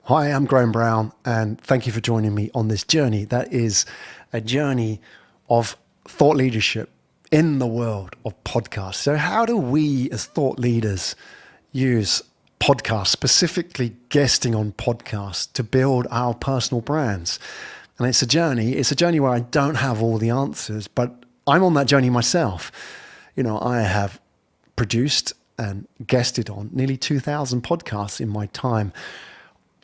Hi, I'm Graham Brown, and thank you for joining me on this journey. That is a journey of thought leadership in the world of podcasts. So how do we as thought leaders use podcasts, specifically guesting on podcasts, to build our personal brands? And it's a journey. It's a journey where I don't have all the answers, but I'm on that journey myself. I have produced and guested on nearly 2,000 podcasts in my time.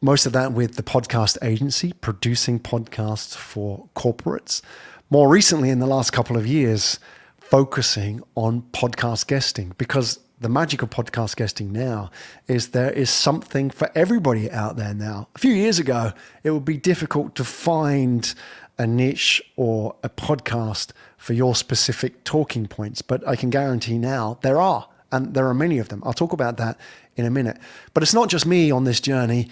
Most of that with the podcast agency, producing podcasts for corporates. More recently, in the last couple of years, focusing on podcast guesting, because the magic of podcast guesting now is there is something for everybody out there now. A few years ago, it would be difficult to find a niche or a podcast for your specific talking points, but I can guarantee now there are, and there are many of them. I'll talk about that in a minute. But it's not just me on this journey.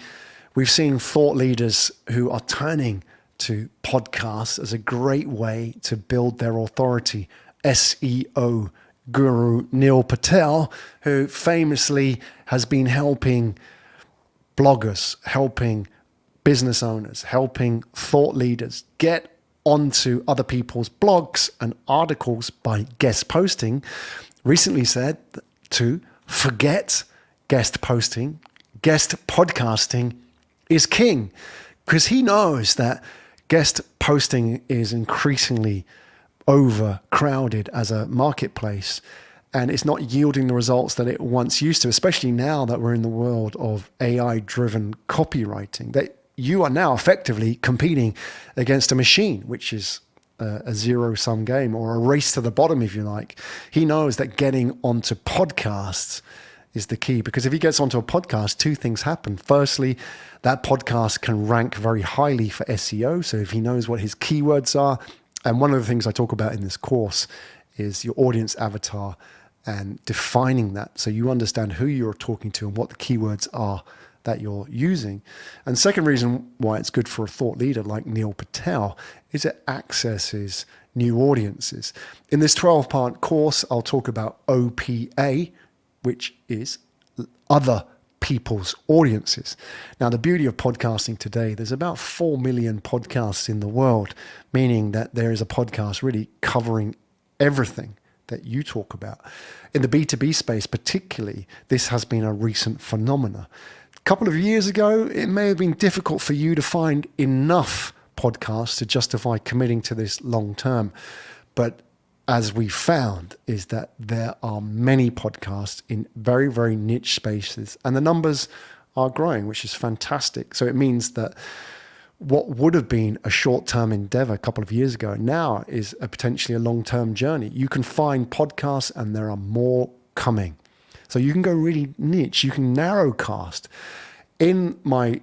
We've seen thought leaders who are turning to podcasts as a great way to build their authority. SEO guru Neil Patel, who famously has been helping bloggers, helping business owners, helping thought leaders get onto other people's blogs and articles by guest posting, recently said to forget guest posting, guest podcasting is king, because he knows that guest posting is increasingly overcrowded as a marketplace, and it's not yielding the results that it once used to, especially now that we're in the world of AI-driven copywriting, that you are now effectively competing against a machine, which is a zero-sum game, or a race to the bottom, if you like. He knows that getting onto podcasts is the key, because if he gets onto a podcast, two things happen. Firstly, that podcast can rank very highly for SEO. So if he knows what his keywords are, and one of the things I talk about in this course is your audience avatar and defining that, so you understand who you're talking to and what the keywords are that you're using. And second reason why it's good for a thought leader like Neil Patel is it accesses new audiences. In this 12-part course, I'll talk about OPA, which is other people's audiences. Now, the beauty of podcasting today, there's about 4 million podcasts in the world, meaning that there is a podcast really covering everything that you talk about. In the B2B space particularly, this has been a recent phenomena. A couple of years ago, it may have been difficult for you to find enough podcasts to justify committing to this long term. But as we found is that there are many podcasts in very, very niche spaces, and the numbers are growing, which is fantastic. So it means that what would have been a short-term endeavor a couple of years ago now is potentially a long-term journey. You can find podcasts, and there are more coming. So you can go really niche. You can narrowcast. In my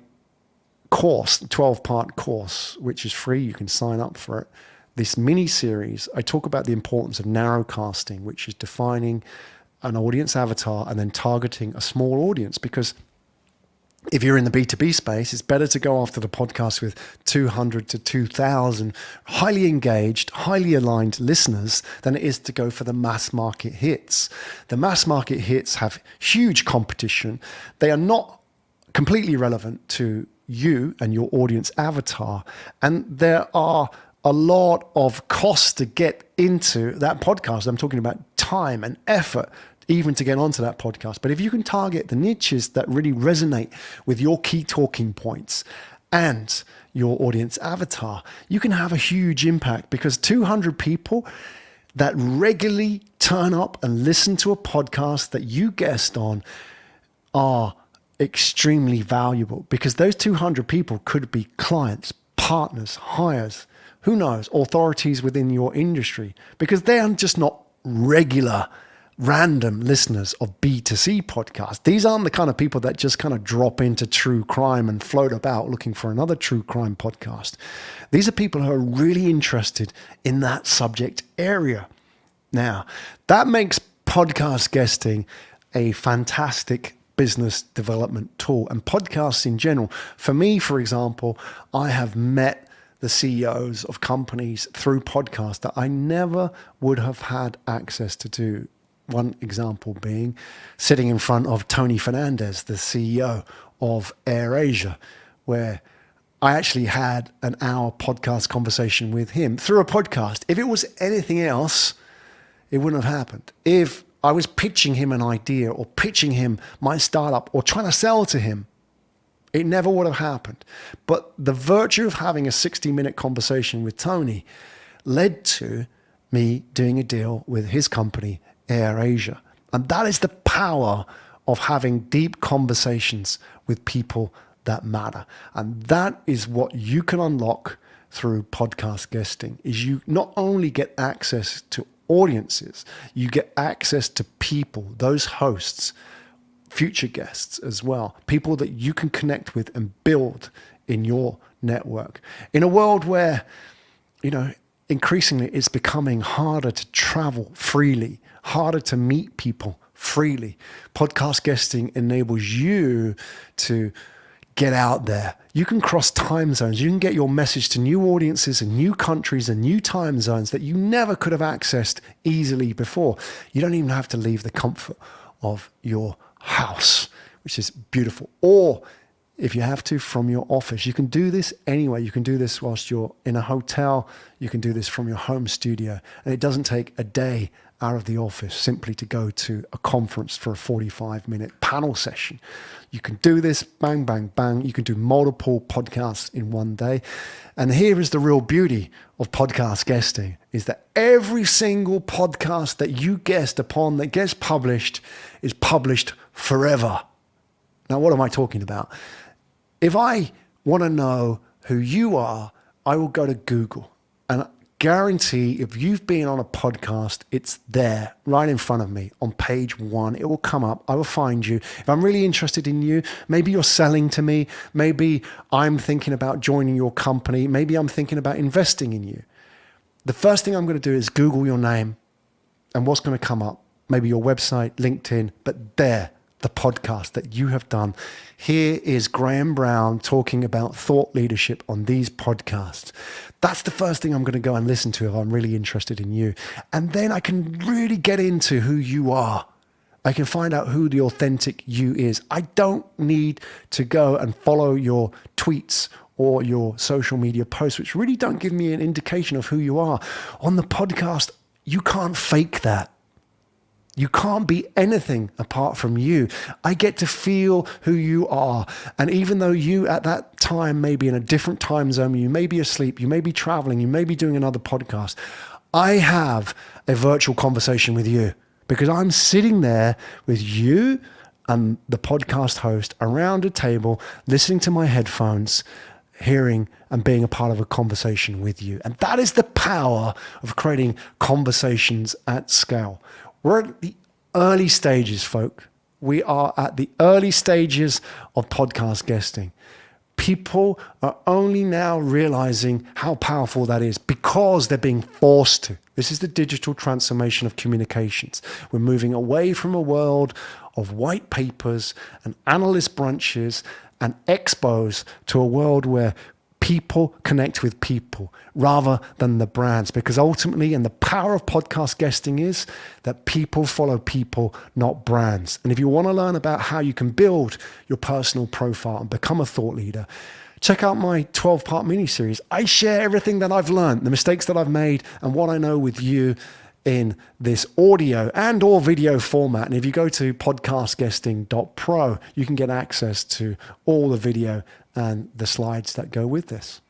course, 12-part course, which is free, you can sign up for it. This mini series, I talk about the importance of narrowcasting, which is defining an audience avatar and then targeting a small audience. Because if you're in the B2B space, it's better to go after the podcast with 200 to 2,000 highly engaged, highly aligned listeners than it is to go for the mass market hits. The mass market hits have huge competition. They are not completely relevant to you and your audience avatar. And there are a lot of costs to get into that podcast. I'm talking about time and effort even to get onto that podcast. But if you can target the niches that really resonate with your key talking points and your audience avatar, you can have a huge impact, because 200 people that regularly turn up and listen to a podcast that you guest on are extremely valuable, because those 200 people could be clients, partners, hires, who knows, authorities within your industry, because they are just not regular, random listeners of B2C podcasts. These aren't the kind of people that just kind of drop into true crime and float about looking for another true crime podcast. These are people who are really interested in that subject area. Now, that makes podcast guesting a fantastic business development tool, and podcasts in general. For me, for example, I have met the CEOs of companies through podcasts that I never would have had access to do. One example being sitting in front of Tony Fernandez, the CEO of AirAsia, where I actually had an hour podcast conversation with him through a podcast. If it was anything else, it wouldn't have happened. If I was pitching him an idea or pitching him my startup or trying to sell to him, it never would have happened. But the virtue of having a 60-minute conversation with Tony led to me doing a deal with his company, AirAsia. And that is the power of having deep conversations with people that matter. And that is what you can unlock through podcast guesting, is you not only get access to audiences, you get access to people, those hosts, future guests as well, people that you can connect with and build in your network. In a world where, increasingly it's becoming harder to travel freely, harder to meet people freely, podcast guesting enables you to get out there. You can cross time zones. You can get your message to new audiences and new countries and new time zones that you never could have accessed easily before. You don't even have to leave the comfort of your house, which is beautiful. Or if you have to, from your office. You can do this anyway. You can do this whilst you're in a hotel. You can do this from your home studio. And it doesn't take a day out of the office simply to go to a conference for a 45-minute panel session. You can do this, bang, bang, bang. You can do multiple podcasts in one day. And here is the real beauty of podcast guesting, is that every single podcast that you guest upon that gets published is published forever. Now, what am I talking about? If I want to know who you are, I will go to Google and guarantee if you've been on a podcast, it's there right in front of me on page 1. It will come up. I will find you. If I'm really interested in you, maybe you're selling to me. Maybe I'm thinking about joining your company. Maybe I'm thinking about investing in you. The first thing I'm going to do is Google your name, and what's going to come up? Maybe your website, LinkedIn, but there, the podcast that you have done. Here is Graham Brown talking about thought leadership on these podcasts. That's the first thing I'm going to go and listen to if I'm really interested in you. And then I can really get into who you are. I can find out who the authentic you is. I don't need to go and follow your tweets or your social media posts, which really don't give me an indication of who you are. On the podcast, you can't fake that. You can't be anything apart from you. I get to feel who you are. And even though you at that time may be in a different time zone, you may be asleep, you may be traveling, you may be doing another podcast, I have a virtual conversation with you because I'm sitting there with you and the podcast host around a table, listening to my headphones, hearing and being a part of a conversation with you. And that is the power of creating conversations at scale. We're at the early stages, folk. We are at the early stages of podcast guesting. People are only now realizing how powerful that is because they're being forced to. This is the digital transformation of communications. We're moving away from a world of white papers and analyst brunches and expos to a world where people connect with people rather than the brands, because ultimately, and the power of podcast guesting is that people follow people, not brands. And if you want to learn about how you can build your personal profile and become a thought leader, check out my 12-part mini-series. I share everything that I've learned, the mistakes that I've made, and what I know with you in this audio and or video format. And if you go to podcastguesting.pro, you can get access to all the video and the slides that go with this.